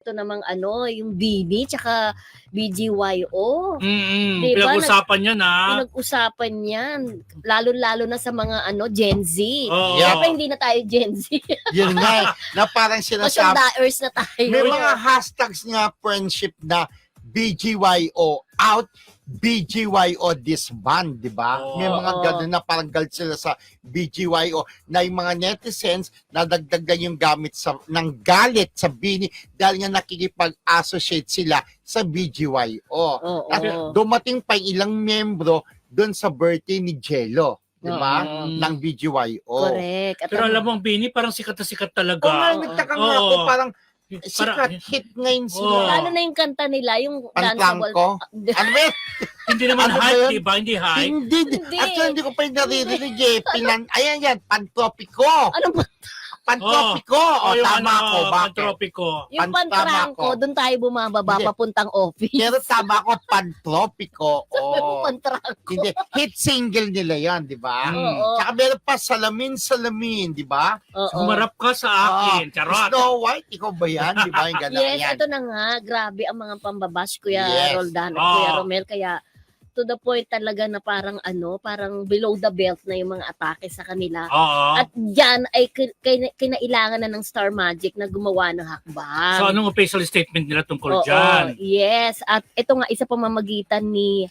Ito namang ano, yung BINI tsaka BGYO. Di ba? Pinag-usapan yan, ha? Pinag-usapan yan. Lalo-lalo na sa mga Gen Z. Oo. Siyempre, hindi na tayo Gen Z. Yun nga eh, na parang sinasabi. Masyadaers na tayo. May mga hashtags nga friendship na BGYO out, BGYO disband, di ba? Oo. May mga gano'n na parang galit sila sa BGYO na yung mga netizens nadagdagan yung gamit ng galit sa BINI dahil nga nakikipag-associate sila sa BGYO. At dumating pa ilang membro doon sa birthday ni Jello. Di ba? Ng BGYO. Correct. At Pero alam mo, ang BINI parang sikat na sikat talaga. Kung nga, nagtaka nga ako, parang sikat Parang- hit ngayon sila. Oo. lalo na yung kanta nila, yung Panplangko? Ano ba? Hindi naman Ano ba hype, yun? di ba? Hindi hype. Hindi. Actually, hindi ko pa yung naririnig eh. Ayan yan, pantropiko. Ano ba? Pantropiko. O, yung tama ako. Bakit? Pantropiko. Yung Tama pantrangko, ko. doon tayo bumababa Hindi. papuntang office. Pero tama ako, pantropiko. Oh. Pantrangko. Hindi. Hit single nila yan, di ba? Oo. Tsaka meron pa salamin, di ba? Oo. Humarap ka sa akin. Charot. Snow White, ikaw ba yan? Di ba? Yung gano'n Yes, yan. ito na nga. Grabe ang mga pambabash, Kuya Yes. Roldan at Oo. Kuya Romel. Kaya to the point talaga na parang below the belt na yung mga atake sa kanila. Oo. At yan ay kinailangan na ng Star Magic na gumawa ng hakbang. So, anong official statement nila tungkol Oo, dyan? yes. At ito nga, isa pamamagitan ni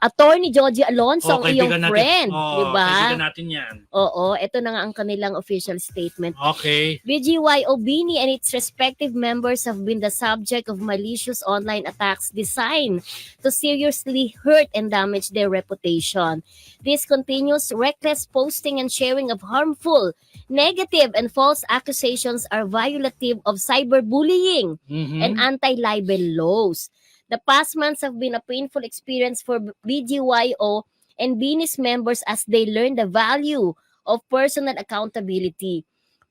Attorney Joji Alonso, ang iyong kaibigan friend. Oo, Diba? kaibigan natin yan. Oo, ito na nga ang kanilang official statement. Okay. BGYO BINI and its respective members have been the subject of malicious online attacks designed to seriously hurt and damage their reputation. This continuous reckless posting and sharing of harmful, negative, and false accusations are violative of cyberbullying and anti-libel laws. The past months have been a painful experience for BGYO and BINI's members as they learn the value of personal accountability.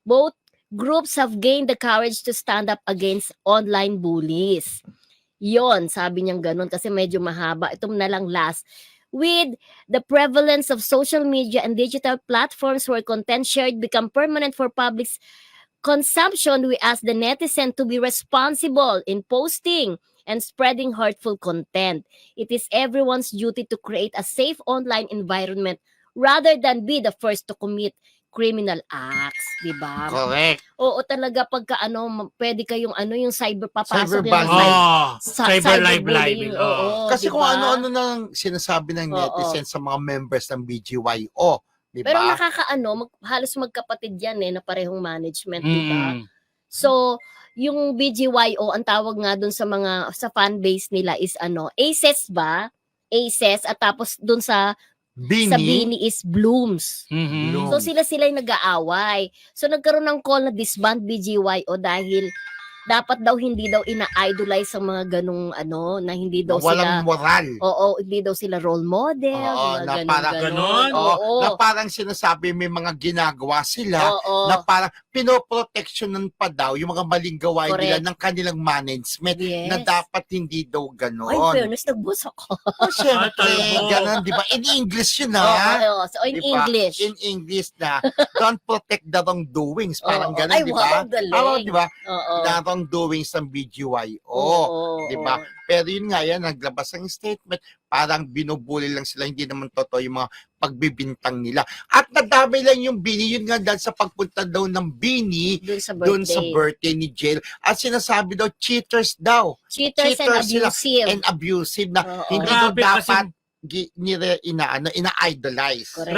Both groups have gained the courage to stand up against online bullies. Yon, sabi niyang ganun kasi medyo mahaba. Ito na lang last. With the prevalence of social media and digital platforms where content shared become permanent for public's consumption, we ask the netizen to be responsible in posting and spreading hurtful content. It is everyone's duty to create a safe online environment rather than be the first to commit criminal acts, di ba? Correct. Oo, talaga pagka pwede kayong yung cyber papasok Cyberbullying. Cyber libel. Oo, Kasi diba? kung ano-ano nang sinasabi ng netizens sa mga members ng BGYO. Di ba? Pero halos magkapatid yan na parehong management, di ba? Mm. So, yung BGYO, ang tawag nga dun sa fan base nila is Aces ba? Aces, at tapos dun sa BINI is Blooms. Mhm. Blooms. So sila yung nag-aaway. So nagkaroon ng call na disband BGYO dahil dapat daw hindi daw ina-idolize ang mga ganung na hindi daw Walang sila moral. Oo, hindi daw sila role model, Oo, mga na parang ganon. Oo. Na parang sinasabi may mga ginagawa sila Oo. na parang pinoprotectionan pa daw yung mga maling gawain nila Correct. ng kanilang management Yes. na dapat hindi daw Ay, ganon. fairness, nagbus ako. Oh, syempre, talaga. ganon, di ba? In English yun, ha? Oo. So, in Di ba? English. In English na, don't protect the wrongdoings. Parang Oo. ganon, Ay, di ba? wow, galing. Oo, di ba? Oo. The wrongdoings ng BGYO. Oo. Di ba? Pero yun nga yan, naglabas ng statement, parang binubuli lang sila, hindi naman totoo yung mga pagbibintang nila. At nadamay lang yung BINI, yun nga dahil sa pagpunta daw ng BINI Doon sa birthday. sa birthday ni Jill. At sinasabi daw, cheaters daw. Cheaters and Cheaters sila. abusive. And abusive na Oo. hindi daw Grabe kasi- dapat ina-idolize. Correct.